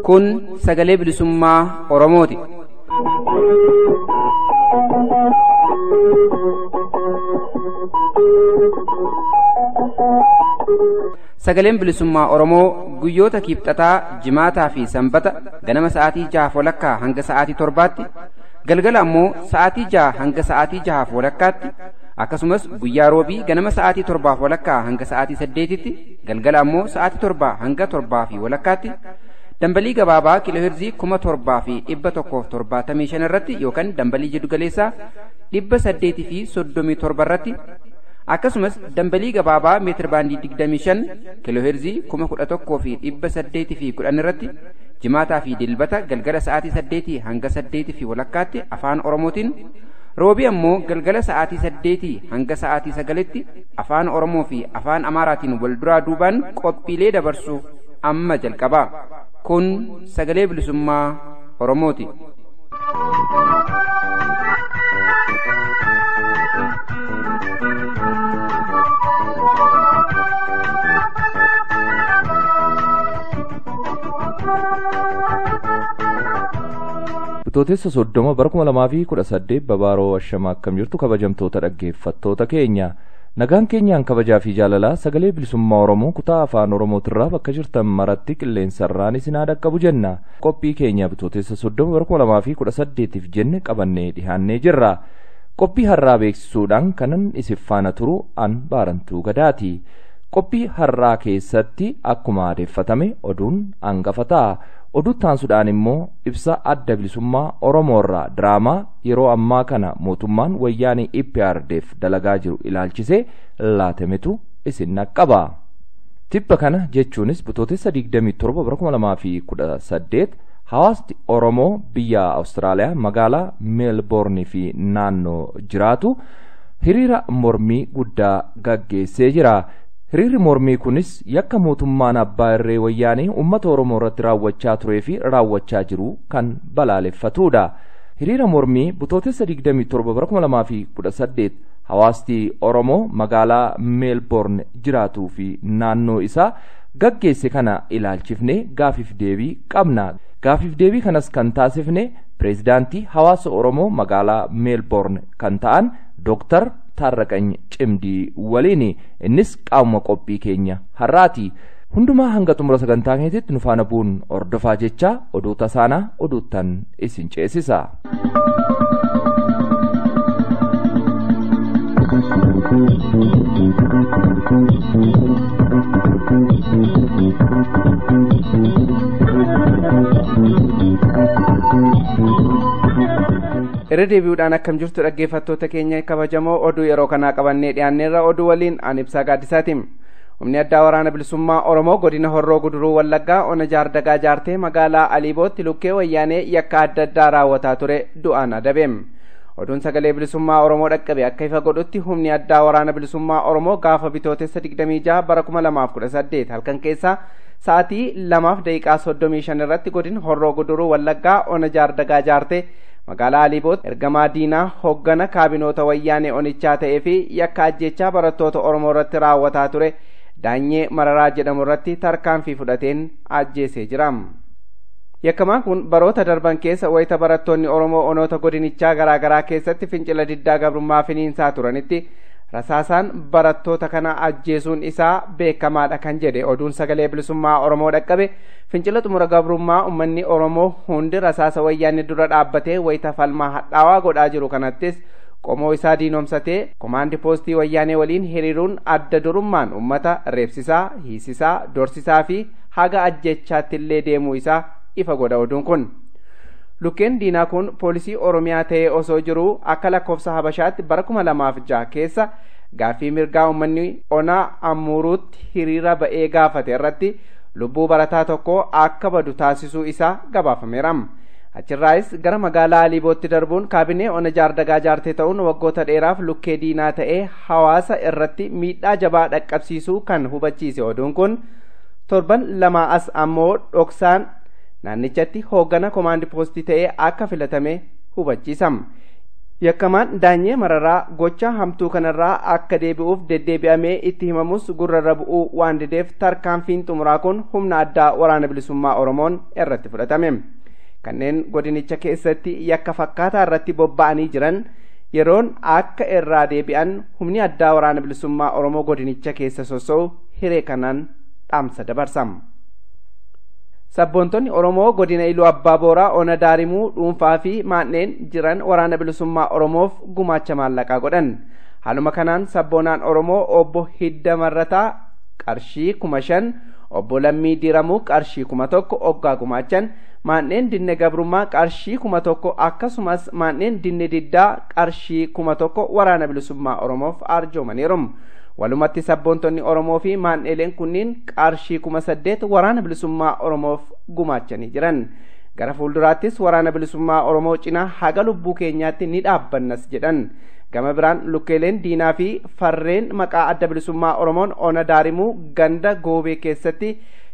Kun sagalee bilisummaa Oromooti. Sagaleen bilisummaa Oromoo guyyoota kibxataa, jimaataa fi sanbata ganama sa'aatii 6:00 hanga sa'aatii 7:00tti, galgala ammoo sa'aatii 6 hanga sa'aatii 6:30tti, akkasumas guyyaa roobii ganama sa'aatii 7:30 hanga sa'aatii 8tti, galgala ammoo sa'aatii 7 hanga 7:30tti dambalii gabaabaa kiilooheerzii 7,175 irratti yookaan dambalii jiddu galeessaa 837 irratti, akkasumas dambalii gabaabaa meetir baandii 25 kiilooheerzii 11,810 irratti jimaataa fi dilbata galgala sa'aatii 8 hanga 8:30tti afaan Oromootiin, roobii ammoo galgala sa'aatii 8 hanga sa'aatii 9tti afaan Oromoo fi afaan Amaaraatiin wal duraa duubaan qophiilee dabarsuuf amma jalqaba. Kun sagalee bilisummaa Oromooti. Bitootessa 30 bara 2018 babaaroo ashamaa akkam jirtu kabajamtoota dhaggeeffattoota keenya. Nagaan keenyaan kabajaa fi jaalalaa sagalee bilisummaa Oromoo kutaa afaan Oromootirraa bakka jirtan maratti qilleensarraan isin dhaqqabu jenna. Qophii keenya Bitootessa 30 bara 2018tiif jenne qabannee dhiyaannee jirra. Qophii har'aa beeksisuudhaan kanan isin faana turu an baarantuu gadaati. Qophii har'aa keessatti akkuma adeeffatame oduun hangafataa. Oduu taansuudhaan immoo ibsa adda bilisummaa Oromoorraa diraamaa yeroo ammaa kana mootummaan wayyaanii IPRDF dalagaa jiru ilaalchisee laatametu isin naqqaba. Tibba kana jechuunis Bitootessa 27 bara 2018 Hawaasni Oromoo biyya Awustiraaliyaa magaalaa Meelborn fi naannoo jiraatu hiriira mormii guddaa gaggeessee jira. Hiriirri mormii kunis yakka mootummaan abbaa irree wayyaanii uummata Oromoo irratti raawwachaa turee fi raawwachaa jiru kan balaaleffatudha. Hiriira mormii Bitootessa 27 bara 2018 Hawaasni Oromoo magaalaa Meelborn jiraatuu fi naannoo isaa gaggeesse kana ilaalchifne gaafiif deebii qabna. Gaafiif deebii kanas kan taasifne Pirezdaantii Hawaasa Oromoo magaalaa Meelborn kan ta'an Dr. Taarraqany Cimdii waliin, innis qaama qophii keenya har'aati. Hundumaa hanga xumura sagantaa keenyatti nu faana bu'uun ordofaa jecha oduuta saanaa oduuttan isin ceesisa. Irra deebi'uudhaan akkam jirtu dhaggeeffattoota keenya kabajamoo oduu yeroo kanaa qabannee dhiyaanneerra oduu waliin an Ibsaa Gaaddisaati. Humni addaa waraana bilisummaa Oromoo godina Horroo Guduruu Wallaggaa ona jaardagaa jaartee magaalaa Aliibootti lukkee wayyaanee yakka adda addaa raawwataa ture du'aan adabe. Oduun sagalee bilisummaa Oromoo dhaqqabe akka ifa godhutti humni addaa waraana bilisummaa Oromoo gaafa Bitootessa 26 bara 2018 halkan keessa sa'aatii 2:35 irratti godina Horroo Guduruu Wallaggaa ona jaardagaa jaartee magaalaa Aliiboot ergamaa diinaa hoggana kaabinoota wayyaanee onichaa ta'ee fi yakka ajjechaa barattoota Oromoo irratti raawwataa ture Daanyee Mararaa jedhamu irratti tarkaanfii fudhateen ajjeesee jira. Yakkamaan kun baroota darban keessa wayita barattoonni Oromoo onoota godinichaa garaagaraa keessatti fincila diddaa gabrummaa finiinsaa turanitti rasaasaan barattoota kana ajjeesuun isaa beekamaadha kan jedhe oduun sagalee bilisummaa Oromoo dhaqqabe. Fincila xumura gabrummaa uummanni Oromoo hundi rasaasa wayyaanee dura dhaabbatee wayita falmaa hadhaawaa godhaa jiru kanattis qomoo isaa diinomsatee komaandi poostii wayyaanee waliin hiriiruun adda durummaan uummata reebsisaa, hiisisaa, dorsisaa fi haga ajjechaatti illee deemuu isaa ifa godha oduun kun. Lukkeen diinaa kun poolisii Oromiyaa ta'ee osoo jiruu akka lakkoofsa Habashaatti bara 2006 keessa gaaffii mirgaa uummanni onaa Ammuruutti hiriira ba'ee gaafate irratti lubbuu barataa tokko akka badu taasisuu isaa gabaafameera. Achirraayis gara magaalaa Aliibootti darbuun kaabinee ona jaardagaa jaartee ta'uun waggoota dheeraaf lukkee diinaa ta'ee hawaasa irratti miidhaa jabaa dhaqqabsiisuu kan hubachiise oduun kun torban lama as ammoo dhoksaan naannichatti hooggana komaandi poostii ta'ee akka filatame hubachiisam. Yakkamaan Daanyee Mararaa gocha hamtuu kanarraa akka deebi'uuf deddeebi'amee itti himamus gurrarra bu'uu waan dideef tarkaanfiin xumuraa kun humna addaa waraana bilisummaa Oromoon irratti fudhatame. Kanneen godinicha keessatti yakka fakkaataa irratti bobba'anii jiran yeroon akka irraa deebi'an humni addaa waraana bilisummaa Oromoo godinicha keessa sosso'u hiree kanaan dhaamsa dabarsam. Sabboontonni Oromoo godina Iluu Abbaa Booraa Ona Daarimuu dhuunfaa fi maanneen jiran waraana bilisummaa Oromoof gumaacha maallaqaa godhan. Haaluma kanaan sabboonaan Oromoo obbo Hidda Marrataa qarshii 5,000, obbo Lammii Diramuu qarshii 1,000 oggaa gumaachan, maanneen dinne gabrummaa qarshii 1,000 akkasumas maanneen dinne diddaa qarshii 1,000 waraana bilisummaa Oromoof arjoomaniiru. Walumatti sabboontonni Oromoo fi maanneeleen kunniin qarshii 8,000 waraana bilisummaa Oromoof gumaachanii jiran. Gara fuulduraattis waraana bilisummaa Oromoo cinaa haga lubbuu keenyaatti ni dhaabbannas jedhan. Gama biraan lukkeeleen diinaa fi farreen maqaa adda bilisummaa Oromoon Ona Daarimuu ganda Goobee keessatti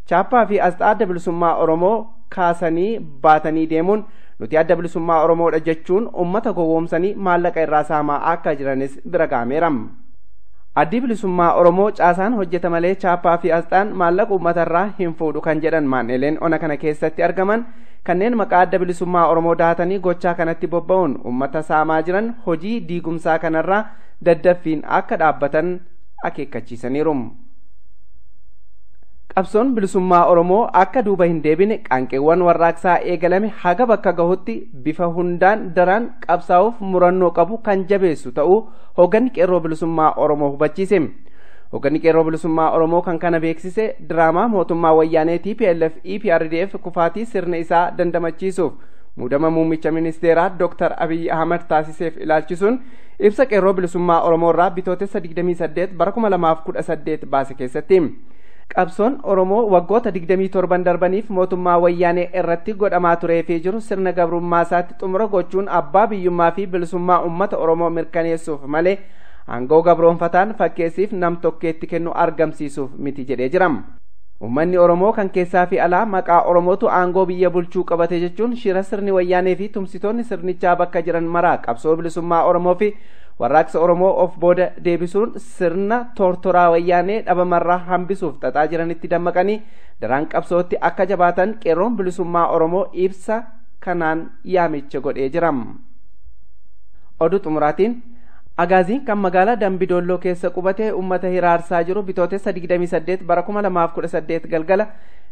chaappaa fi asxaa adda bilisummaa Oromoo kaasanii baatanii deemuun nuti adda bilisummaa Oromoodha jechuun uummata gowwoomsanii maallaqa irraa saamaa akka jiranis bira ga'ameera. Addi bilisummaa Oromoo caasaan hojjeta malee chaappaa fi asxaan maallaqa uummatarraa hin fuudhu kan jedhan maanneeleen ona kana keessatti argaman kanneen maqaa adda bilisummaa Oromoo dahatanii gochaa kanatti bobba'uun uummata saamaa jiran hojii diigumsaa kanarraa daddaffiin akka dhaabbatan akeekkachiisaniiru. Qabsoon bilisummaa Oromoo akka duuba hin deebine qaanqeewwan warraaqsaa eegalame haga bakka gahutti bifa hundaan daraan qabsaa'uuf murannoo qabu kan jabeessu ta'uu hoogganni qeerroo bilisummaa Oromoo hubachiise. Hoogganni qeerroo bilisummaa Oromoo kan kana beeksise diraamaa mootummaa wayyaanee TPLF EPRDF kufaatii sirna isaa dandamachiisuuf muudama muummicha ministeeraa Dr. Abiy Ahmad taasiseef ilaalchisuun ibsa qeerroo bilisummaa Oromoo irraa Bitootessa 28 bara 2018 baase keessatti. Qabsoon Oromoo waggoota 27 darbaniif mootummaa wayyaanee irratti godhamaa turee fi jiru sirna gabrummaa isaatti xumura gochuun abbaa biyyummaa fi bilisummaa uummata Oromoo mirkaneessuuf malee aangoo gabroonfataan fakkeessiif nam tokkeetti kennu argamsiisuuf miti jedhee jira. Uummanni Oromoo kan keessaa fi alaa maqaa Oromootu aangoo biyya bulchuu qabate jechuun shira sirni wayyaanee fi tumsitoonni sirnichaa bakka jiran maraa qabsoo bilisummaa Oromoo fi warraaqsa Oromoo of booda deebisuun sirna tortoraa wayyaanee dhabamarraa hambisuuf xaxaa jiranitti dammaqanii daraan qabsootti akka jabaatan qeerroon bilisummaa Oromoo ibsa kanaan yaamicha godhee jira. Oduu xumuraatiin Agaaziin kan magaalaa Dambidolloo keessa qubatee uummata hiraarsaa jiru Bitootessa 28 bara 2018 galgala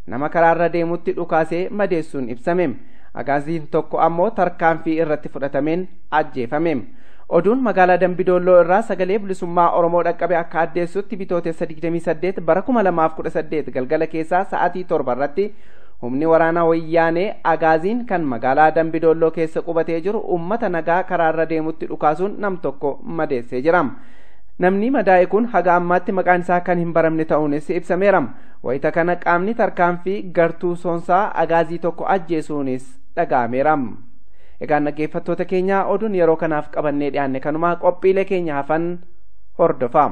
nama karaarra deemutti dhukaasee madeessuun ibsame. Agaaziin tokko ammoo tarkaanfii irratti fudhatameen ajjeefame. Oduun magaalaa Dambidolloo irraa Sagalee Bilisummaa Oromoo dhaqqabe akka addeessutti Bitootessa 28 bara 2018 galgala keessaa sa'aatii 7 irratti humni waraanaa wayyaanee Agaaziin kan magaalaa Dambidolloo keessa qubatee jiru uummata nagaa karaarra deemutti dhukaasuun nam tokko madeessee jira. Namni madaa'e kun haga ammaatti maqaan isaa kan hin baramne ta'uunis ibsameera. Wayita kana qaamni tarkaanfii gartuu soonsaa Agaazii tokko ajjeesuunis dhaga'ameera. Egaan dhaggeeffattoota keenya oduun yeroo kanaaf qabannee dhiyaanne kanuma qophiilee keenya hafan hordofaa.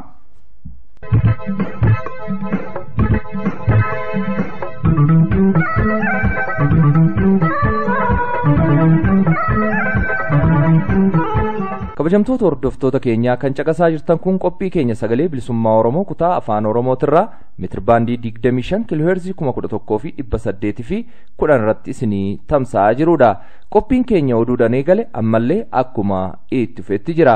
Kabajamtoota hordoftoota keenyaa kan caqasaa jirtan kun qophii keenya Sagalee Bilisummaa Oromoo kutaa afaan Oromootirraa meetir baandii 25 kiilooheerzii 11,800 fi 10 irratti isinii tamsa'aa jirudha. Qophiin keenya oduudhaan eegale ammallee akkuma itti fufetti jira.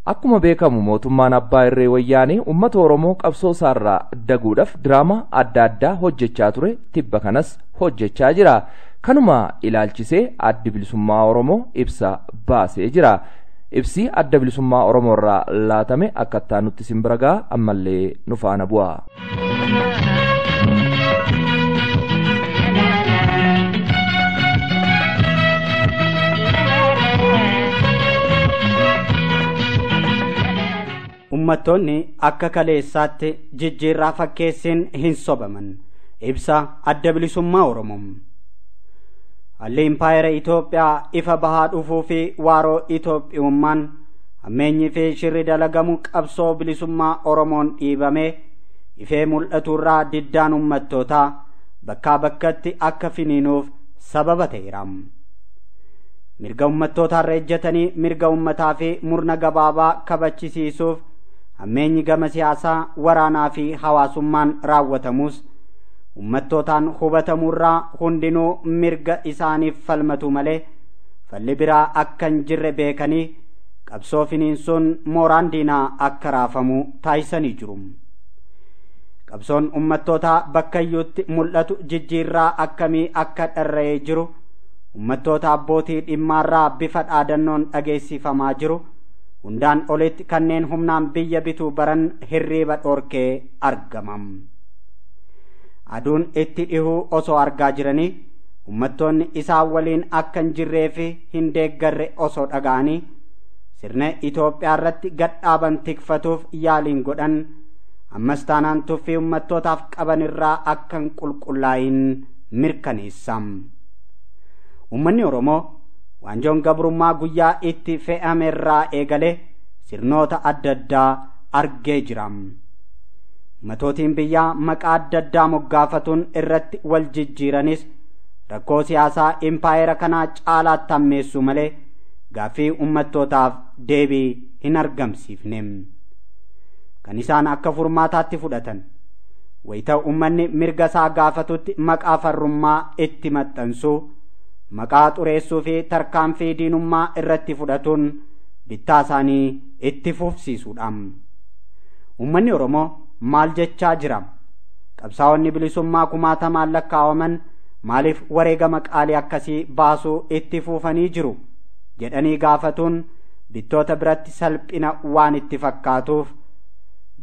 Akkuma beekamu mootummaan abbaa irree wayyaanee uummata Oromoo qabsoo isaarraa daguudhaaf diraamaa adda addaa hojjechaa ture tibba kanas hojjechaa jira. Kanuma ilaalchisee addi bilisummaa Oromoo ibsa baasee jira. Ibsi adda bilisummaa Oromoo irraa laatame akkattaa nutti simbira ga'a ammallee nu faana bu'a. Uummattoonni akka kaleessaatti jijjiirraa fakkeessiin hin sobaman. Ibsa adda bilisummaa Oromoo. Haalli impaayera Itoophiyaa ifa bahaa dhufuu fi waaroo Itoophiyummaan hammeenyi fi shirri dalagamu qabsoo bilisummaa Oromoon dhiibamee ifee mul'aturraa diddaan uummattootaa bakkaa bakkatti akka finiinuuf sababa ta'eera. Mirga ummattootaarra ejjetanii mirga ummataa fi murna gabaabaa kabachisiisuuf hammeenyi gama siyaasaa, waraanaa fi hawaasummaan raawwatamus ummattootaan hubatamurraa hundinuu mirga isaaniif falmatu malee falli biraa akka hin jirre beekanii qabsoo finiinsuun mooraan diinaa akka raafamu taasisanii jiru. Qabsoon ummattootaa bakkayyuutti mul'atu jijjiirraa akkamii akka dharra'ee jiru ummattoota abbootii dhimmaarraa bifa dhaadannoon dhageessifamaa jiru hundaan olitti kanneen humnaan biyya bituu baran hirriiba dhorkee argamam. Aduun itti dhihuu osoo argaa jiranii ummattoonni isaan waliin akka hin jirree fi hin deeggarre osoo dhaga'anii sirna Itoophiyaa irratti gadhaaban tikfatuuf yaaliin godhan ammas taanaan tuffii ummattootaaf qaban irraa akka hin qulqullaa'in mirkaneessam. Ummanni Oromoo waanjoon gabrummaa guyyaa itti fe'ame irraa eegalee sirnoota adda addaa argee jira. Uummatootiin biyyaa maqaa adda addaa moggaafatuun irratti wal jijjiiranis rakkoo siyaasaa impaayera kanaa caalaatti hammeessu malee gaaffii ummattootaaf deebii hin argamsiifne. Kan isaan akka furmaataatti fudhatan wayita ummanni mirga isaa gaafatutti maqaa farrummaa itti maxxansuu, maqaa xureessuu fi tarkaanfii diinummaa irratti fudhatuun bittaa isaanii itti fufsiisuudha. Ummanni Oromoo maal jechaa jira? Qabsaa'onni bilisummaa kumaatamaan lakkaa'aman maaliif wareegama qaalii akkasii baasuu itti fufanii jiru jedhanii gaafatuun bittoota biratti salphina waan itti fakkaatuuf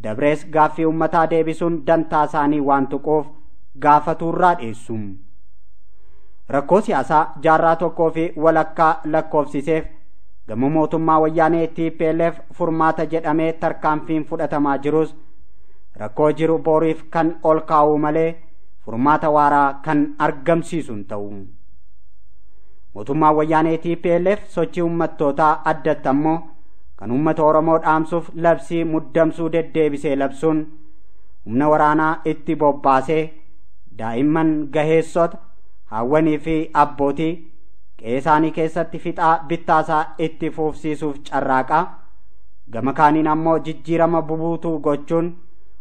dabrees gaaffii ummataa deebisuun dantaa isaanii waan tuquuf gaafatuurraa dheessu. Rakkoo siyaasaa jaarraa tokkoo fi walakkaa lakkoofsiseef gama mootummaa wayyaanee TPLF furmaata jedhamee tarkaanfiin fudhatamaa jirus rakkoo jiru booriif kan ol kaa'uu malee furmaata waaraa kan argamsiisuun ta'u. Mootummaa wayyaanee TPLF sochii ummattootaa addatti ammoo kan uummata Oromoo dhaamsuuf labsii muddamsuu deddeebisee labsuun humna waraanaa itti bobbaasee daa'imman, gaheessota, hawwanii fi abbootii qe'ee isaanii keessatti fixaa bittaasaa itti fufsiisuuf carraaqaa, gama kaaniin ammoo jijjiirama bubuutuu gochuun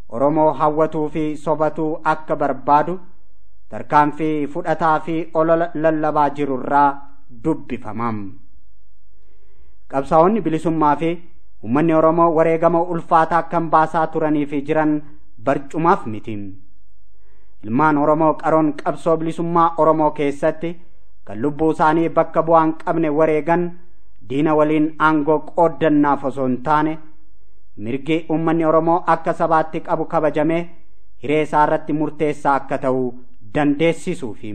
Oromoo hawwatuu fi sobatuu akka barbaadu tarkaanfii fudhataa fi olola lallabaa jirurraa dubbifamam. Qabsaa'onni bilisummaa fi uummanni Oromoo wareegama ulfaataa kan baasaa turanii fi jiran barcumaaf miti. Ilmaan Oromoo qaroon qabsoo bilisummaa Oromoo keessatti kan lubbuu isaanii bakka bu'aan qabne wareegan diina waliin aangoo qooddannaaf osoo hin taane mirgi uummanni Oromoo akka sabaatti qabu kabajamee hiree isaa irratti murteessaa akka ta'u dandeessisuufi.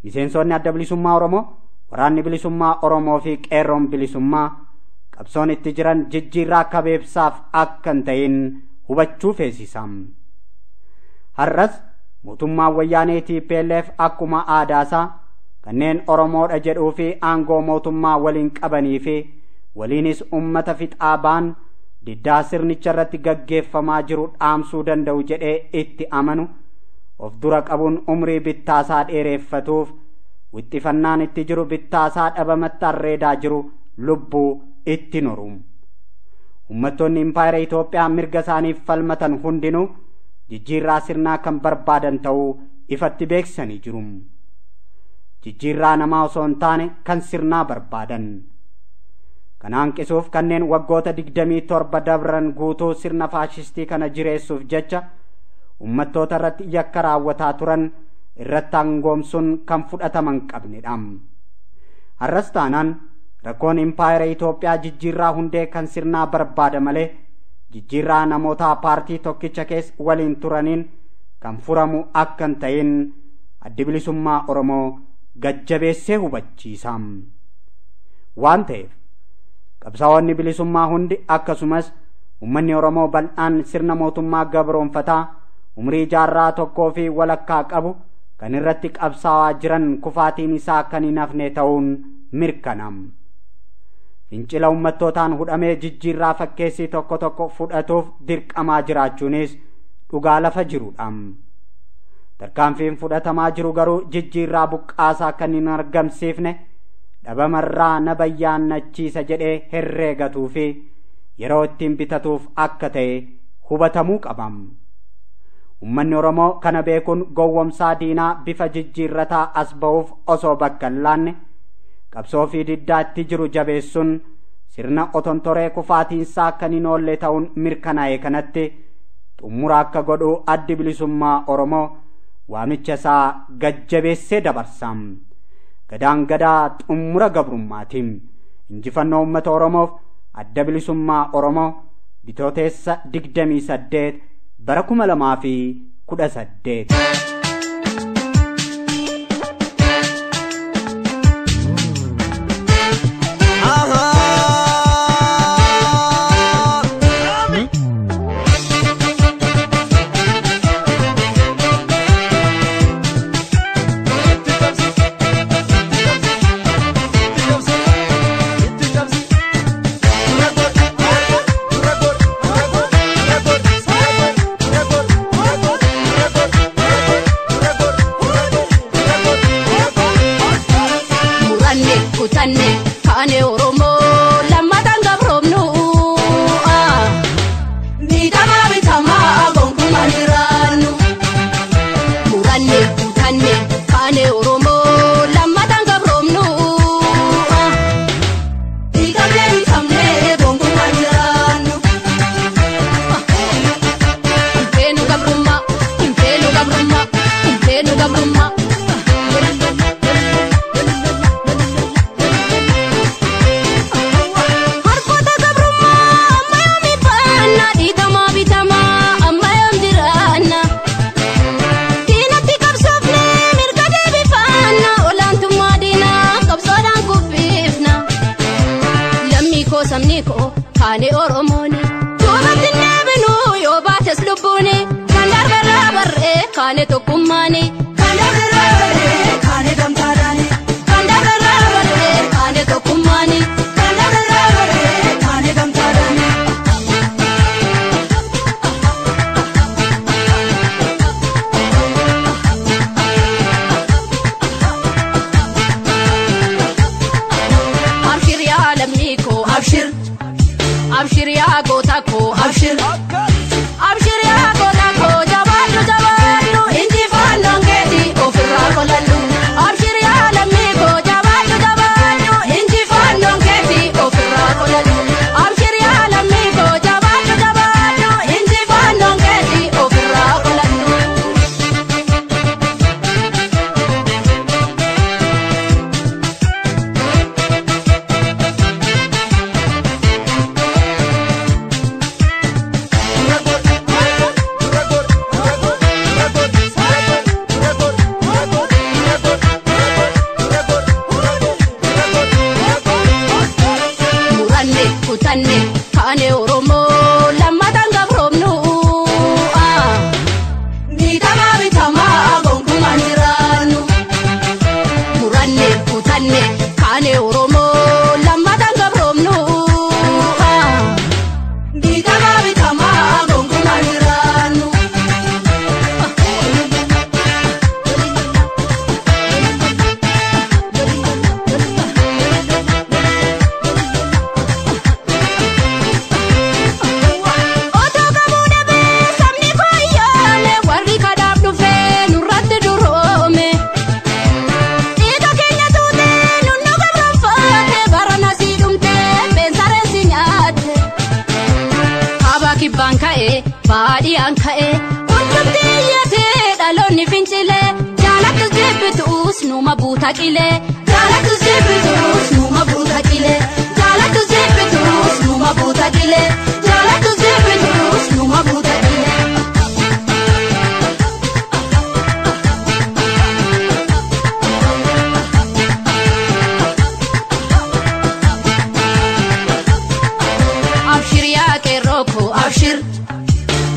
Miseensonni adda bilisummaa Oromoo, waraanni bilisummaa Oromoo fi qeerroon bilisummaa qabsoon itti jiran jijjiirraa kabeebsaaf akka hin ta'in hubachuu feesisam. Har'as mootummaan wayyaanee TPLF akkuma aadaasaa kanneen Oromoodha jedhuu fi aangoo mootummaa waliin qabanii fi waliinis ummata fixaa ba'an diddaa sirnicha irratti gaggeeffamaa jiru dhaamsuu danda'u jedhee itti amanu of dura qabuun umrii bittaasaa dheereeffatuuf wixxifannaan itti jiru bittaasaa dhabamatti arreedaa jiru lubbuu itti noru. Uummattoonni impaayera Itoophiyaa mirga isaaniif falmatan hundinuu jijjiirraa sirnaa kan barbaadan ta'uu ifatti beeksisanii jiru. Jijjiirraa namaa osoo hin taane kan sirnaa barbaadan. Kana hanqisuuf kanneen waggoota 27 dabran guutuu sirna faashistii kana jireessuuf jecha uummattoota irratti yakka raawwataa turan irratti aangoomsuun kan fudhataman qabnedha. Har'as taanaan rakkoon impaayera Itoophiyaa jijjiirraa hundee kan sirnaa barbaada malee jijjiirraa namoota paartii tokkicha keessa waliin turaniin kan furamu akka hin ta'in addi bilisummaa Oromoo gajjabeessee hubachiisa. Waan ta'eef qabsaa'onni bilisummaa hundi akkasumas uummanni Oromoo bal'aan sirna mootummaa gabroonfataa umrii jaarraa tokkoo fi walakkaa qabu kan irratti qabsaa'aa jiran kufaatiin isaa kan hin hafne ta'uun mirkanam. Fincila uummattootaan hudhamee jijjiirraa fakkeessii tokko tokko fudhatuuf dirqamaa jiraachuunis dhugaa lafa jirudha. tarkaanfiin fudhatamaa jiru garuu jijjiirraa buqqaasaa kan hin argamsiifne dhabamarraa na bayyaannachiisa jedhee herreegatuu fi yeroo ittiin bitatuuf akka ta'e hubatamuu qabam. Uummanni Oromoo kana beekuun gowwomsaa diinaa bifa jijjiirrataa as ba'uuf osoo bakka hin laanne qabsoo fi diddaatti jiru jabeessuun sirna otontoree kufaatiinsaa akka hin oolle ta'uun mirkanaa'e kanatti xumura akka godhu addi bilisummaa Oromoo waamicha isaa gajjabeessee dabarsam. Gadaan gadaa xumura gabrummaatiin injifannoo uummata Oromoof adda bilisummaa Oromoo Bitootessa 28 bara 2018.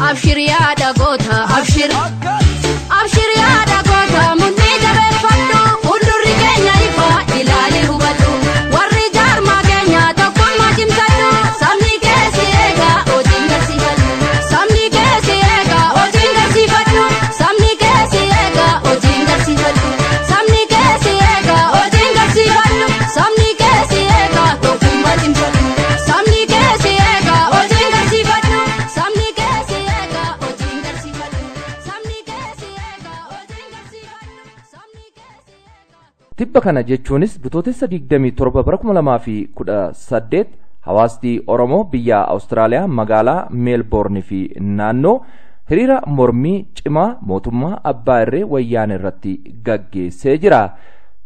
Abshir ya dagota abshir ya dagota munni jabeeffadhu fuuldurri keenya ifa ilaali hubadhu warri jaarmaa keenya tokkummaa cimsadhu sabni keessi eega hojiin garsiifadhu sabni keessi eega hojiin garsiifadhu sabni keessi eega tibba kana jechuunis Bitootessa 27 bara 2018 Hawaasni Oromoo biyya Awustiraaliyaa magaalaa Meelborn fi naannoo hiriira mormii cimaa mootummaa abbaa irree wayyaan irratti gaggeessee jira.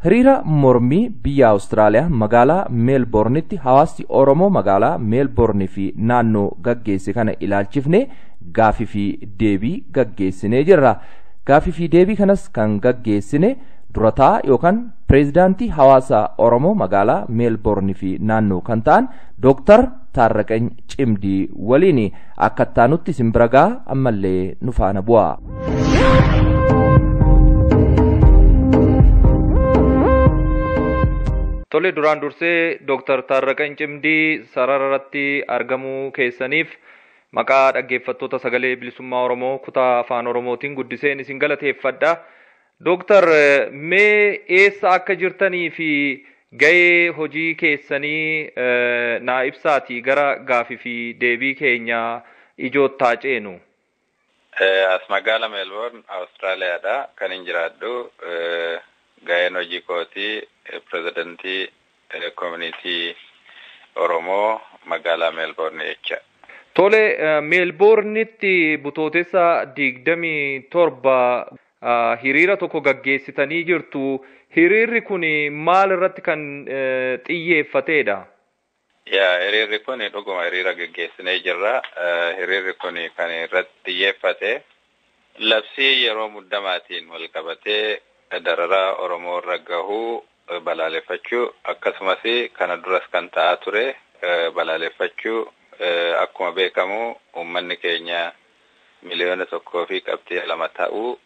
Hiriira mormii biyya Awustiraaliyaa magaalaa Meelbornitti Hawaasni Oromoo magaalaa Meelborn fi naannoo gaggeesse kana ilaalchifne gaaffii fi deebii gaggeessinee jirra. Gaaffii fi deebii kanas kan gaggeessine durataa yookaan Pirezdaantii Hawaasa Oromoo magaalaa Meelborn fi naannoo kan ta'an Dr. Taarraqany Cimdii waliin akka taanutti simbiragaa ammallee nu faana bu'a. Tole duraan dursee Dr. Taarraqany Cimdii sararratti argamuu keessaniif maqaa dhaggeeffattoota sagalee bilisummaa Oromoo kutaa afaan Oromootiin guddiseen isin galateeffadha. Dr. mee eessa akka jirtanii fi gahee hojii keessanii naa ibsaati gara gaaffii fi deebii keenya ijoottaa ceenu. As magaalaa Meelborn Awustiraaliyaadha kan hin jiraadhu. Gaheen hojii kootii Pirezdaantii Koominitii Oromoo magaalaa Meelborn jecha. Tole Meelbornitti Bitootessa 27 hiriira tokko gaggeessitanii jirtu. Hiriirri kun maal irratti kan xiyyeeffateedha? Hiriirri kun dhuguma hiriira gaggeessinee jirra. Hiriirri kun kan irratti xiyyeeffate labsii yeroo muddamaatiin wal qabatee dararaa Oromoo irra gahuu balaaleffachuu akkasumas kana duras kan ta'aa ture balaaleffachuu akkuma beekamu uummanni keenya miliyoona 1.2 ta'uu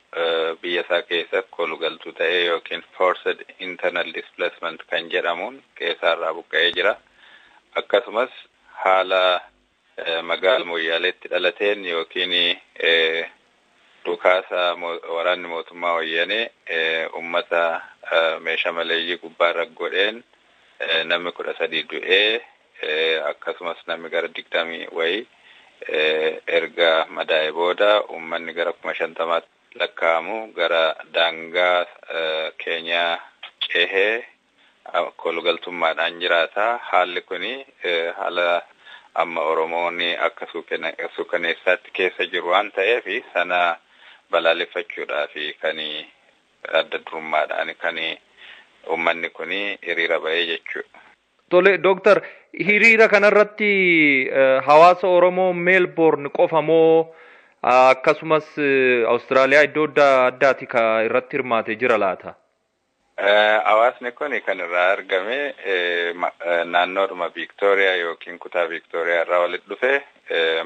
biyya isaa keessa kolugaltuu ta'ee yookiin forced internal displacement kan jedhamuun keessaarraa buqqa'ee jira. Akkasumas haala magaalaa Moyyaaleetti dhalateen yookiin dhukaasa waraanni mootummaa wayyaanee uummata meeshaa maleeyyii gubbaarra godheen namni 13 du'ee akkasumas namni gara 20 wayii erga madaa'ee booda uummanni gara 50 lakkaa'amu gara daangaa Keenyaa ceehee kolugaltummaadhaan jiraata. Haalli kuni haala amma Oromoonni akka suukaneessaatti keessa jiru waan ta'eef sana balaaleffachuudhaaf kan adda durummaadhaan kan uummanni kuni hiriira ba'ee jechuudha. Tole Dr. hiriira kanarratti hawaasa Oromoo Meelborn qofa moo akkasumas Awustiraaliyaa iddoo addaati ka irratti hirmaate jira laata? Hawaasni kun kan irraa argame naannoodhuma Victoria yookiin kutaa Victoria irraa walitti dhufe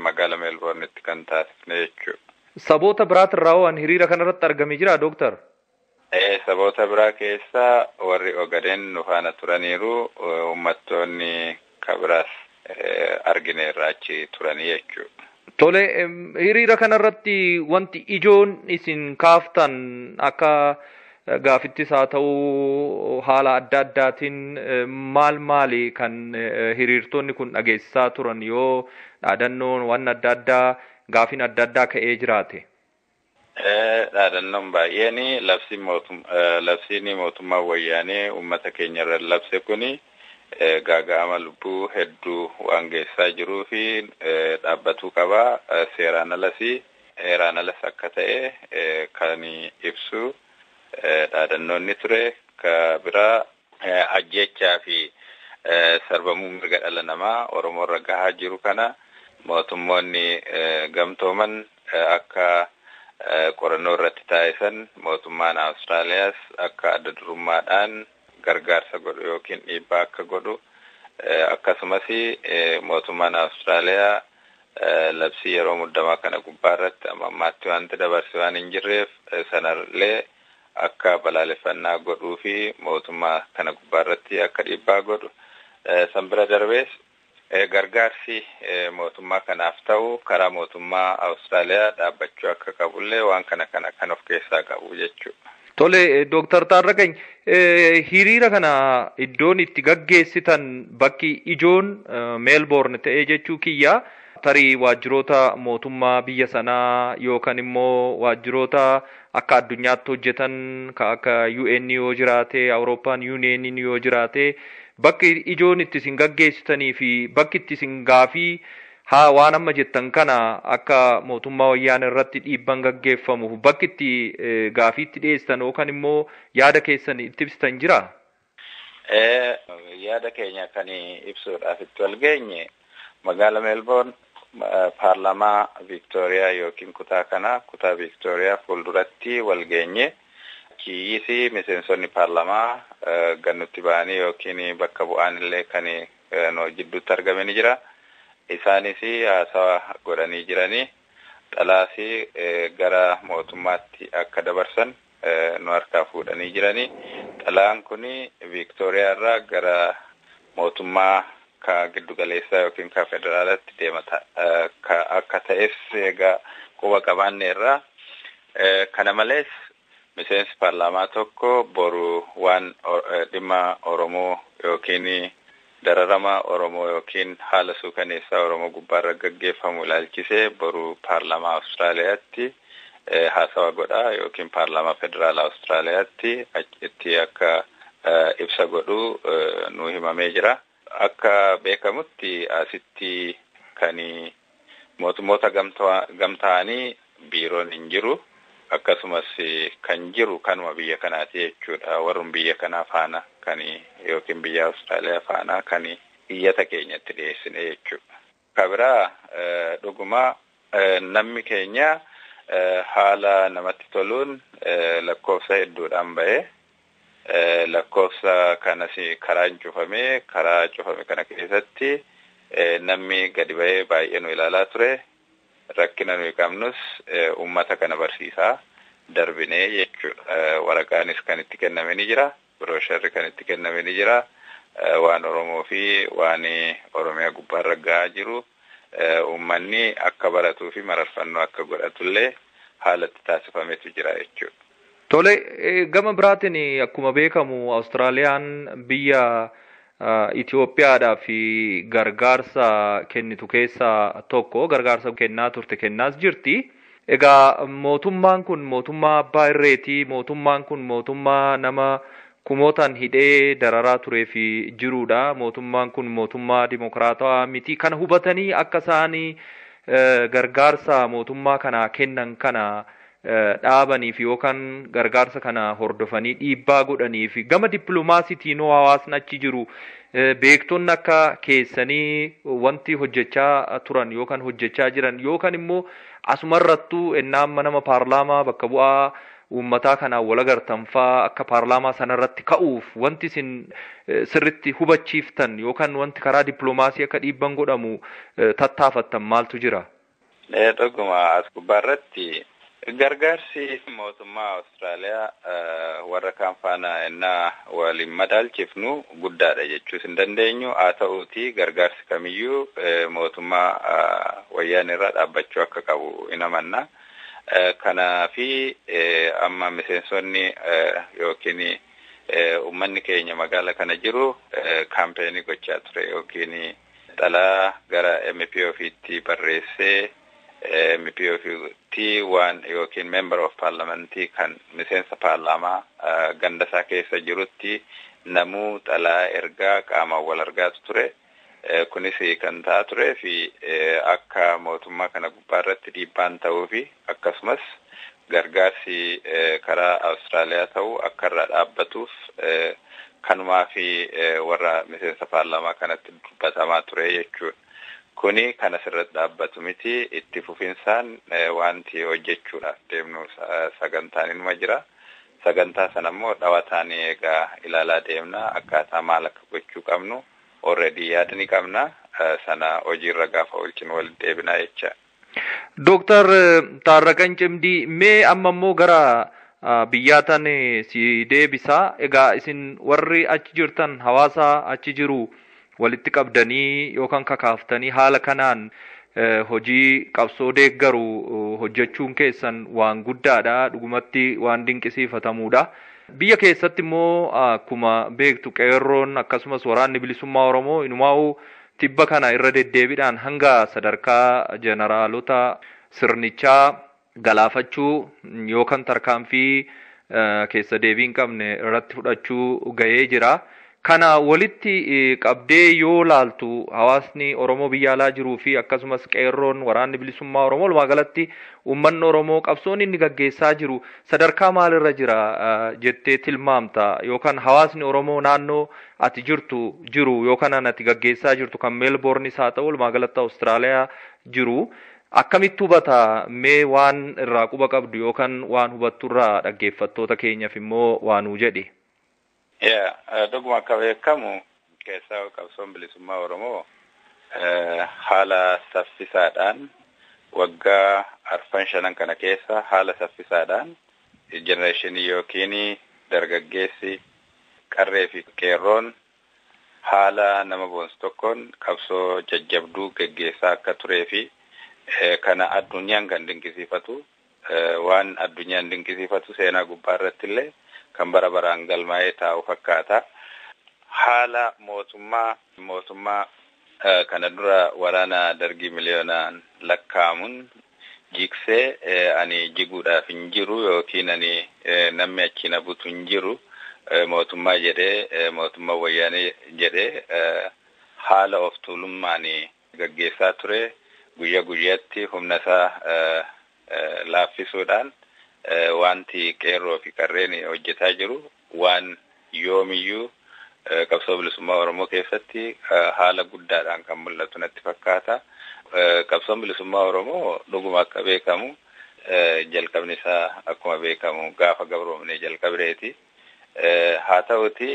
magaalaa Meelbornitti kan taasifne jechuudha. Saboota biraatirraa waan hiriira kanarratti argame jira Dr. Saboota biraa keessaa warri Ogadeen nu faana turaniiru uummattoonni kabiraas argineerra achi turanii jechuudha. Tole hiriira kanarratti wanti ijoon isin kaaftan akka gaafittis haa ta'u haala adda addaatiin maali kan hiriirtonni kun dhageessisaa turan yoo dhaadannoon waan adda addaa gaafiin adda addaa ka'ee jiraate? Dhaadannoon baay'een labsiin mootummaa wayyaanee uummata keenya irra labse kuni gaaga'ama lubbuu hedduu waan geessaa jiruu fi dhaabbatuu qaba. Seeraan alas akka ta'e kan ibsu dhaadannoonni ture. Ka biraa ajjechaa fi sarbamuu mirga dhala namaa Oromoo irra gahaa jiru kana mootummoonni gamtooman akka qorannoo irratti taasisan mootummaan Awustiraaliyaas akka adda durummaadhaan gargaarsa godhu yookiin dhiibbaa akka godhu akkasumas mootummaan Awustiraaliyaa labsii yeroo muddamaa kana gubbaarratti ammaatti wanti dabarse waan hin jirreef sanallee akka balaaleffannaa godhuu fi mootummaa kana gubbaarratti akka dhiibbaa godhu sanbira darbees gargaarsi mootummaa kanaaf ta'u karaa mootummaa Awustiraaliyaa dhaabbachuu akka qabullee waan kana kan of keessaa qabu jechuudha. Tole Dr. Taarraqany hiriira kana iddoon itti gaggeessitan bakki ijoon Meelborn ta'ee jechuu kiyya tarii waajjiroota mootummaa biyya sanaa yookaan immoo waajjiroota akka addunyaatti hojjetan akka UN yoo jiraate, Awurooppaan Yuuniyeeniin yoo jiraate, bakki ijoon itti isin gaggeessitanii fi bakki itti isin gaafii waan amma jettan kana akka mootummaa wayyaanee irratti dhiibban gaggeeffamu bakki itti gaafii itti dhiyeessan yookaan immoo yaada keessan itti ibsitan jira? Yaada keenya kan ibsuudhaaf itti wal geenye magaalaa Meelborn paarlamaa Viktooriyaa yookiin kutaa Viktooriyaa fuulduratti wal geenye kiyyisi miseensonni paarlamaa gannutti ba'anii yookiin bakka bu'aan illee kan noo jidduutti argamanii jira. Isaanis haasawa godhanii jiranii xalaasi gara mootummaatti akka dabarsan nu harkaa fuudhanii jiranii. Xalaan kuni Viktooriyaa irraa gara mootummaa ka giddugaleessaa yookiin ka federaalaatti deemata akka ta'es egaa quba qabaanne irraa. Kana malees miseensi paarlaamaa tokko boru waan dhimma Oromoo yookiin dararama Oromoo yookiin haala suukaneessaa Oromoo gubbaarra gaggeeffamu ilaalchisee boru paarlaamaa Awustiraaliyaatti haasawa godhaa yookiin paarlaamaa federaalaa Awustiraaliyaatti achitti akka ibsa godhu nu himamee jira. Akka beekamutti asitti kan mootummoota gamtaanii biiroon hin jiru. Akkasumas kan jiru kanuma biyya kanaati jechuudha. Warreen biyya kanaa faana kan yookiin biyya Awustiraaliyaa faana kan iyyata keenyatti dhiyeessine jechuudha. Kabiraa dhuguma namni keenya haala namatti toluun lakkoofsa hedduudhaan ba'ee lakkoofsa kanas karaan cufame kana keessatti namni gadi ba'ee baay'ee nu ilaalaa ture. Rakkina nuyi qabnus uummata kana barsiisaa darbinee jechuudha. Waraqaanis kan itti kenname ni jira, biroosharri kan itti kenname ni jira. Waan Oromoo fi waan Oromiyaa gubbaarra gahaa jiru uummanni akka baratuu fi mararfannoo akka godhatullee haalatti taasifametu jira jechuudha. Tole, gama biraatiin akkuma beekamu Awustiraaliyaan biyya Itoophiyaadhaa fi gargaarsa kennitu keessaa tokko, gargaarsa kennaa turte kennaas jirti. Egaa mootummaan kun mootummaa abbaa irreeti. Mootummaan kun mootummaa nama kumootaan hidhee dararaa turee fi jiruudha. Mootummaan kun mootummaa dimokiraatawaa miti. Kana hubatanii akka isaanii gargaarsa mootummaa kana kennan kana dhaabanii fi yookaan gargaarsa kana hordofanii dhiibbaa godhanii fi gama dippiloomaasiitiin hawaasni achi jiru beektonni akka keessanii wanti hojjechaa turan yookaan hojjechaa jiran yookaan immoo asumarrattuu ennaa nama paarlaamaa bakka bu'aa uummataa kanaan wal agartanfaa akka paarlaamaa sanarratti ka'uuf wanti isin sirritti hubachiiftan yookaan wanti karaa dippiloomaasii akka dhiibban godhamu tattaafattan maaltu jira? Dhuguma as gubbaarratti gargaarsi mootummaa Awustiraaliyaa warra kaan faana ennaa waliin madaalchifnu guddaadha jechuus hin dandeenyu. Haa ta'uutii gargaarsi kamiyyuu mootummaa wayyaanee irraa dhaabbachuu akka qabu hin amanna. Kanaafi amma miseensonni yookiin uummanni keenya magaalaa kana jiru kaampeenii gochaa ture yookiin xalaa gara MPO'tti barreessee MPO'tti waan yookiin member of parliamentii kan miseensa paarlaamaa gandasaa keessa jirutti namuu xalaa ergaa qaamaan wal argaatu ture. Kunis kan ta'aa turee fi akka mootummaa kana gubbaarratti dhiibbaan ta'uu fi akkasumas gargaarsi karaa Awustiraaliyaa ta'uu akka irraa dhaabbatuuf kanumaa fi warra miseensa paarlaamaa kanatti dubbatamaa ture jechuudha. Kuni kan asirratti dhaabbatu miti, itti fufinsaan wanti hojjechuudhaaf deemnu sagantaan inuma jira. Sagantaa sana immoo dhawataan egaa ilaalaa deemna akkaataa maal akka gochuu qabnu. Already yaadni qabna sana hojiirra gaafa oolchinu wal deebinaa jecha. Dr. Taarraqan Cimdii mee amma immoo gara biyyaataan si deebisaa. Egaa isin warri achi jirtan hawaasa achi jiru walitti qabdanii yookaan kakaaftanii haala kanaan hojii qabsoo deeggaru hojjechuun keessan waan guddaadha, dhugumatti waan dinqisiifatamuudha. Biyya keessatti immoo akkuma beektu qeerroon akkasumas waraanni bilisummaa Oromoo inumaa'u tibba kana irra deddeebiidhaan hanga sadarkaa jeneraalota sirnichaa galaafachuu yookaan tarkaanfii keessa deebii hin qabne irratti fudhachuu ga'ee jira. Kana walitti qabdee yoo laaltu hawaasni Oromoo biyya alaa jiruu fi akkasumas qeerroon waraanni bilisummaa Oromoo walumaa galatti uummanni Oromoo qabsoon inni gaggeessaa jiru sadarkaa maalirra jira jettee tilmaamta yookaan hawaasni Oromoo naannoo ati jiru yookaan ati gaggeessaa jirtu kan Meelbornis haa ta'u walumaa galatti Awustiraaliyaa jiru akkamitti hubata mee waan irraa quba qabdu yookaan waan hubatturraa dhaggeeffattoota keenyaaf immoo waanuu jedhi. Dhuguma akka beekamu keessaa qabsoon bilisummaa Oromoo haala saffisaadhaan waggaa 4-5 kana keessa haala saffisaadhaan jenereeshinii yookiin dargaggeessi qarree fi qeerroon haala nama boonsu tokkoon qabsoo jajjabduu gaggeessaa akka turee fi kana addunyaan kan dinqisiifatu waan addunyaan dinqisiifatu seenaa gubbaa irratti illee kan bara baraan galmaa'ee taa'u fakkaata. Haala mootummaa kana dura waraana dargii miliyoonaan lakkaa'amuun jiksee ani jiguudhaaf hin jiru yookiin ani namni achi na butu hin jiru mootummaa jedhee mootummaa wayyaanee jedhee haala of tuulummaan gaggeessaa ture. Guyyaa guyyaatti humna isaa laaffisuudhaan wanti qeerroo fi qarreen hojjetaa jiru waan yoomiyyuu qabsoo bilisummaa Oromoo keessatti haala guddaadhaan kan mul'atu natti fakkaata. Qabsoon bilisummaa Oromoo dhuguma akka beekamu jalqabni isaa akkuma beekamu gaafa gabroomne jalqabreeti. Haa ta'uti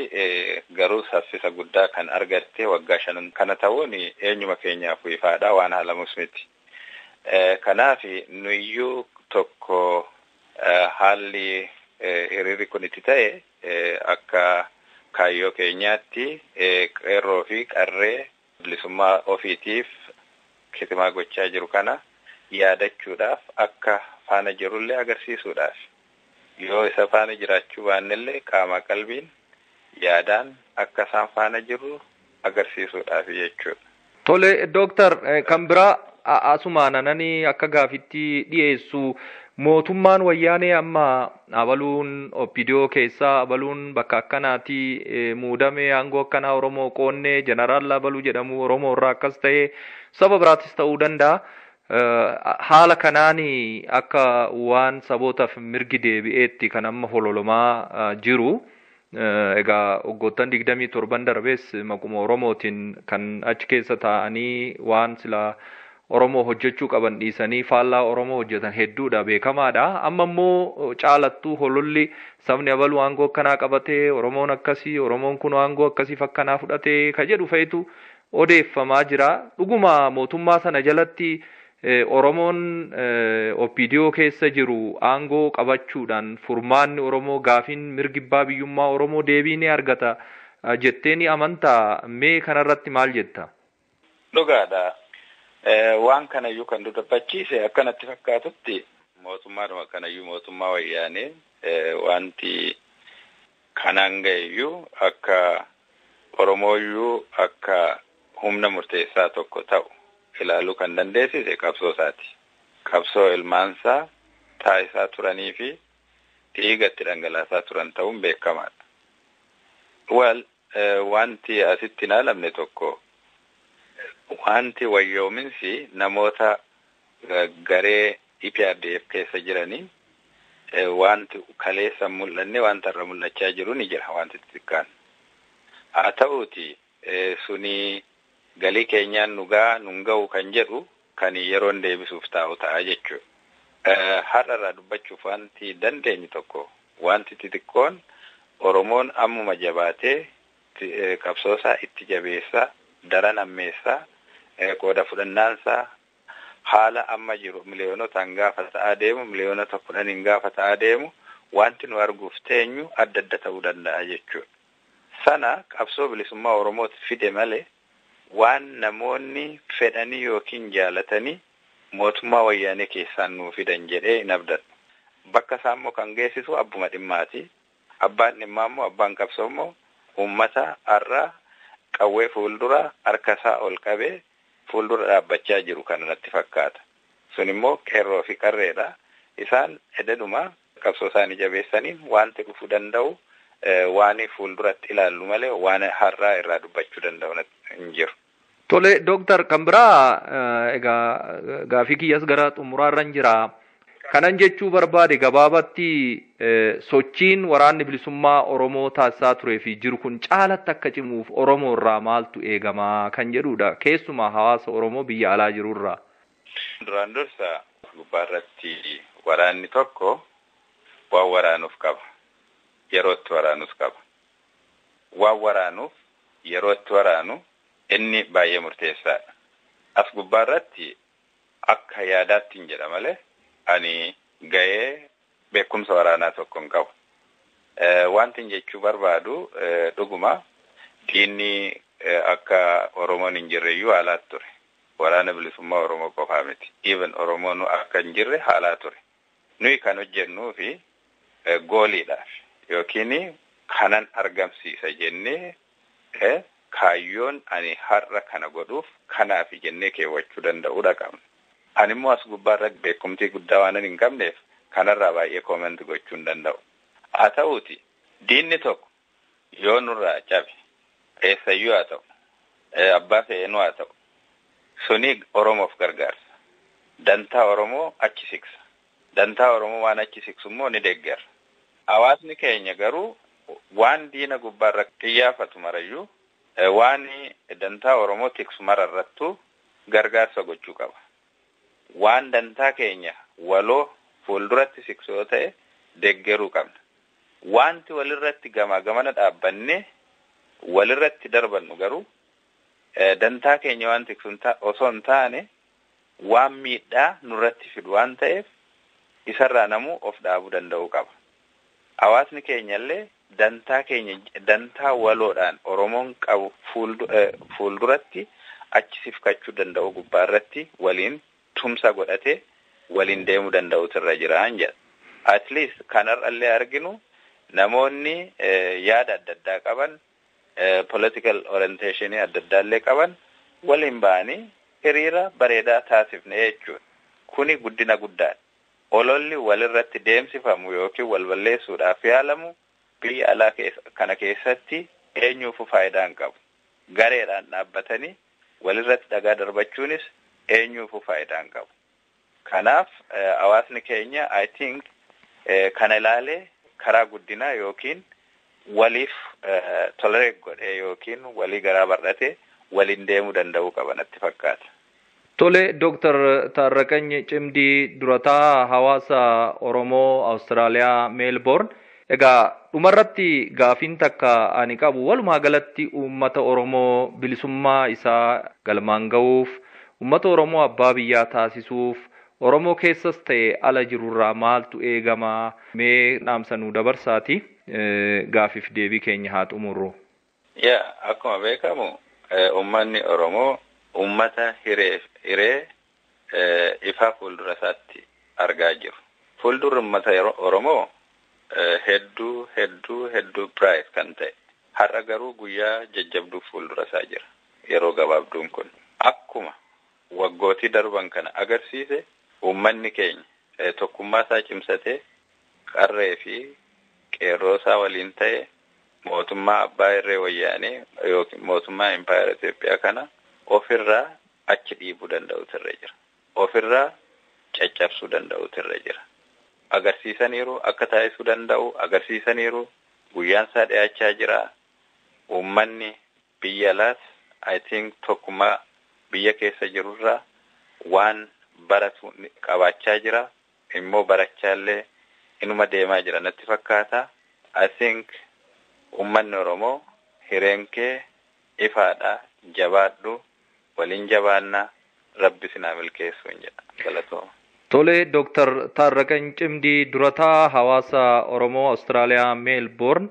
garuu saffisa guddaa kan argatte waggaa 5 kana ta'uun eenyuma keenyaaf ifaadha waan haalamus miti. Kanaaf nuyyuu tokko haalli hiriirri kun itti ta'e akka kaayyoo keenyaatti qeerroo fi qarree bilisummaa ofiitiif kitimaa gochaa jiru kana yaadachuudhaaf akka faana jirullee agarsiisuudhaaf yoo isa faana jiraachuu baannellee qaama qalbiin yaadaan akka isaan faana jiru agarsiisuudhaaf jechuudha. Tole Dooktar kan biraa asumaan anani akka gaafitti dhiyeessu mootummaan wayyaanee amma abaluun OPDO keessaa abaluun bakka akkanaati muudame aangoo akkanaa Oromoo qoonnee jeneraal abaluu jedhamu Oromoo irraa akkas ta'e saba biraatis ta'uu danda'a. Haala kanaani akka waan sabootaaf mirgi deebi'eetti kan amma hololomaa jiru. Egaa waggoottan 27 darbees maquma Oromootiin kan achi keessa taa'anii waan sila Oromoo hojjechuu qaban dhiisanii faallaa Oromoo hojjetan hedduudha beekamaadha. Amma immoo caalattuu hololli sabni abaluu aangoo akkanaa qabatee Oromoon akkasii Oromoon kun aangoo akkasiif akkanaa fudhatee ka jedhu fa'itu odeeffamaa jira. Dhuguma mootummaa sana jalatti Oromoon OPDO keessa jiru aangoo qabachuudhaan furmaanni Oromoo gaafiin mirgibbaa biyyummaa Oromoo deebii ni argata jetteeni amantaa mee kanarratti maal jetta? Dhugaadha. Waan kanayyuu kan dubbachiise akkanatti fakkaatutti mootummaadhuma kanayyuu mootummaa wayyaanee wanti kanaan ga'eyyuu akka Oromooyyuu akka humna murteessaa tokko ta'u ilaaluu kan dandeessise qabsoo isaati. Qabsoo ilmaansaa taasisaa turanii fi dhiigatti dhangalaasaa turan ta'uun beekamaadha. Wanti asitti ilaalamne tokko wanti wayyoominsi namoota garee EPRDF keessa jiranii wanti kaleessa mul'anne wanta irra mul'achaa jiru ni jira wanti xiqqaan. Haa ta'uuti suni galii keenyaan nun ga'u kan jedhu kan yeroon deebisuuf taa'u ta'a jechuudha. Har'arraa dubbachuuf wanti dandeenyu tokko wanti xixiqqoon Oromoon ammuma jabaatee qabsoosaa itti jabeessaa daran ammeessaa qooda fudhannaansaa haala amma jiru miliyoonotaan gaafa ta'aa deemu miliyoonota 10 gaafa ta'aa deemu wanti nu arguuf teenyu adda adda ta'uu danda'a jechuudha. Sana qabsoo bilisummaa Oromooti fide malee waan namoonni fedhanii yookiin jaalatanii mootummaa wayyaanee keessaan nuu fidan jedhee hin abdadhu. Bakka isaa immoo kan geessisu abbuma dhimmaati. Abbaan dhimmaa immoo abbaan qabsoo immoo uummata har'a qawwee fuuldura harkasaa ol qabee fuuldura dhaabbachaa jiru kan natti fakkaata. Sun immoo qeerroo fi qarreedha. isaan ededuma qabsoo isaanii jabeessaniin wanti dhufuu danda'u waan fuulduratti ilaallu malee waan har'aa irraa dubbachuu danda'u hin jiru. Tole Dooktar kan biraa egaa gaaffii kiyyas gara xumuraarra jira. Kanan jechuu barbaade gabaabatti sochiin waraanni bilisummaa Oromoo taasisaa turee fi jiru kun caalatti akka cimuuf Oromoo irraa maaltu eegama kan jedhudha. Keessumaa hawaasa Oromoo biyya alaa jirurraa. Duraan dursa gubbaarratti waraanni tokko waan waraanuuf qaba. Yerootti waraanuus qaba. Waan waraanuuf yerootti waraanu inni baay'ee murteessaadha. As gubbaarratti akka yaadaatti hin jedha malee ani ga'ee beekumsa waraanaa tokko hin qabu. Wanti jechuu barbaadu dhuguma diinni akka Oromoon hin jirreyyuu haalaat ture. Waraana bilisummaa Oromoo qofaa miti. Even Oromoon akka hin jirre haalaa ture. Nuyi kan hojjennuu fi gooliidhaaf yookiin kanan argamsiisa jennee kaayyoon ani har'a kana godhuuf kanaaf jennee keewwachuu danda'uudha qabna. Ani immoo as gubbaarra beekumtii guddaa waan hin qabneef kanarraa baay'ee koomenti gochuu hin danda'u. Haa ta'uuti diinni tokko yoo nurraa cabe eessayyuu haa ta'u abbaa fe'eenuu haa ta'u suni Oromoof gargaarsa. Dantaa Oromoo achi siksa. Dantaa Oromoo waan achi siksu immoo ni deeggara. Hawaasni keenya garuu waan diina gubbaarra xiyyaafatu marayyuu waan dantaa Oromoo tiksu mararrattu gargaarsa gochuu qaba. Waan dantaa keenya waloo fuulduratti siksu yoo ta'e deeggaruu qabna. Wanti walirratti gamana dhaabbanne walirratti darbannu garuu dantaa keenya waan tiksu osoo hin taane waan miidhaa nurratti fidu waan ta'eef isarraa namuu of dhaabuu danda'uu qaba. Hawaasni keenyallee dantaa waloodhaan Oromoon qabu fuulduratti achi sifkachuu danda'u gubbaarratti waliin tumsa godhatee waliin deemuu danda'utu irra jiraan jedha. At least kanarrallee arginu namoonni yaada adda addaa qaban political orientation adda addaallee qaban waliin ba'anii hiriira bareedaa taasifne jechuudha. Kuni guddina guddaadha. Ololli walirratti deemsifamu yookiin wal balleessuudhaaf yaalamu biyya alaa kana keessatti eenyuuf faayidaa hin qabu. Gareedhaan dhaabbatanii walirratti dhagaa darbachuunis eenyuuf faayidaa hin qabu. Kanaaf hawaasni keenya I think kana ilaalee karaa guddinaa yookiin waliif tolerate godhee yookiin walii garaa bar'atee waliin deemuu danda'uu qaba natti fakkaata. Tole Dr. Taarraqany Cimdii durataa hawaasa Oromoo Awustiraaliyaa Meelborn. Egaa dhumarratti gaafiin takka ani qabu walumaa galatti uummata Oromoo bilisummaa isaa galmaan ga'uuf uummata Oromoo abbaa biyyaa taasisuuf Oromoo keessas ta'e ala jirurraa maaltu eegama mee dhaamsanuu dabarsaati gaafiif deebii keenya haa xumurru. Akkuma beekamu uummanni Oromoo ummata hiree ifa fuuldura isaatti argaa jiru. Fuuldurri ummata Oromoo hedduu bright kan ta'e. Har'a garuu guyyaa jajjabduu fuuldura isaa jira. Yeroo gabaabduun kun akkuma waggootii darban kana agarsiise uummanni keenya tokkummaa isaa cimsatee qarree fi qeerroo isaa waliin ta'e mootummaa abbaa irree wayyaanee yookiin mootummaa Empire Itoophiyaa kana ofirraa achi dhiibuu danda'utu irra jira. Ofirraa caccabsuu danda'utu irra jira. Agarsiisaniiru akka taasisuu danda'u agarsiisaniiru guyyaan isaa dhiyaachaa jira. Uummanni biyya alaas I think tokkummaa biyya keessa jirurraa waan baratu qabaachaa jira. Immoo barachaallee inuma deemaa jira natti fakkaata. I think uummanni Oromoo hireen kee ifaadha jabaadhu. Waliin jabaannaa rabbi sinaa milkeessu hin jedha galatooma. Tole Dr. Taarraqany Cimdii durataa hawaasa Oromoo Awustiraaliyaa Meelborn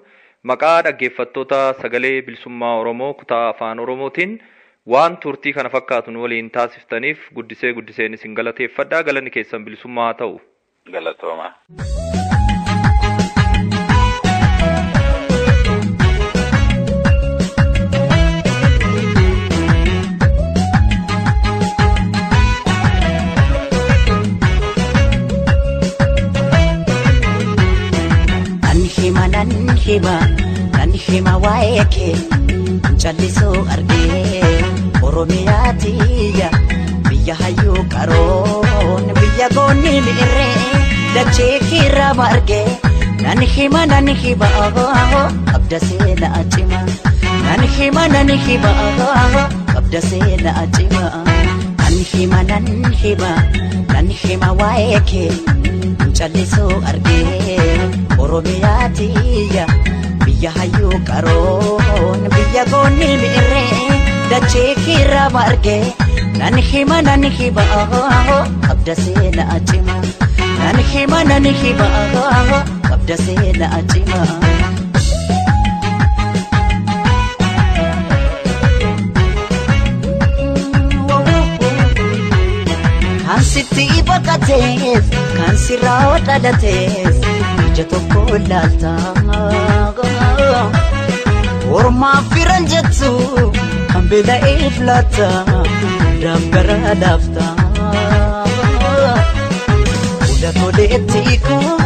maqaa dhaggeeffattoota sagalee bilisummaa Oromoo kutaa afaan Oromootiin waan turtii kana fakkaatu waliin taasiftaniif guddiseen isin galateeffadha. Galanni keessan bilisummaa ta'u. Galatooma. nan hima waa'ee kee callisoo argee Oromiyaatiyya biyya hayyuu qaroon biyya goonni mi'irree dachee kiirraa margee nan hima abda seenaa cima nan hima abda seenaa cima nan hima waa'ee kee callisoo argee Oromiyaatiyya biyya hayyuu qaroon biyya goonni mi'irree dachee kiirraa margee nan hima abda seenaa cima nan hima abda seenaa cima. Kan sitti baqatees kan sirraa dhalatees ija tokko laaltaa ormaaf firan jettu kan beela'eef laata daggara laaftaa udha toleetti koo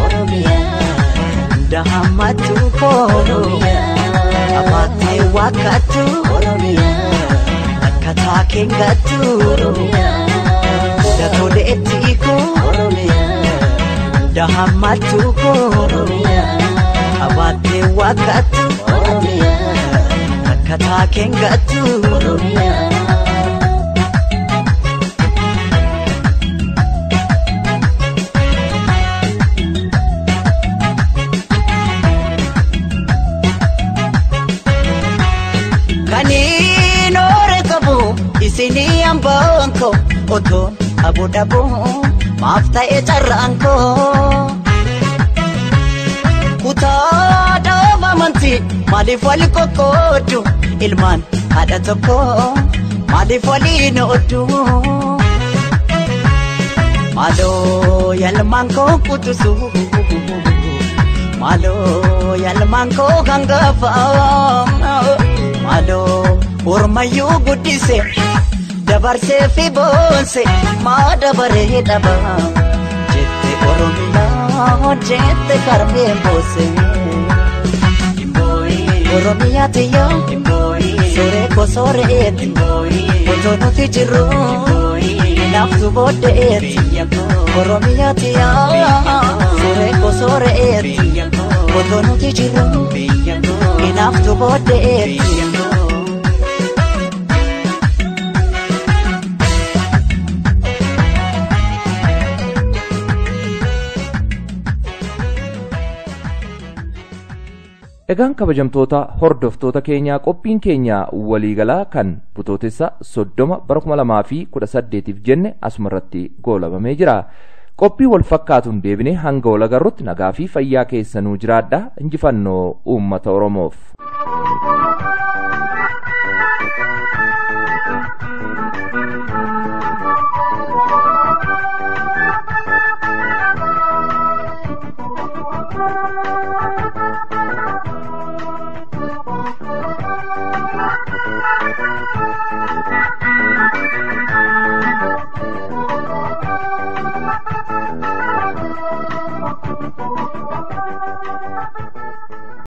dahamatu koo abaatee wakkatu akkataa keengatu udha toleetti koo dahamatu koo abaatee wakkatu akkataa keengatu kaniin oore qabu isinii ambaanko otoon abu dhabu maaf ta'e carraanko kutaa dhaabamanti maaliif wali qoqqoodu ilmaan haadha tokko maaliif waliin ooddu maaloo yalmaan koo kutusu maaloo yalmaan koo hangafa maaloo ormayyuu guddise dabarsee fi boonse maa dabaree dhaba jette Oromiyaa jette karbeen boose Oromiyaatiyya soree ko soreetti otoo nuti jirru naaftu booddeetti Oromiyaatiyya soree ko soreetti otoo nuti jirru naaftu booddeetti. Egaan kabajamtoota hordoftoota keenyaa qophiin keenya waliigalaa kan Bitootessa 30 bara 2018 jenne asumarratti goolabamee jira. Qophii wal fakkaatuun deebinee hanga wal agarrutti nagaa fi fayyaa keessanuu jiraadhaa. Injifannoo uummata Oromoof.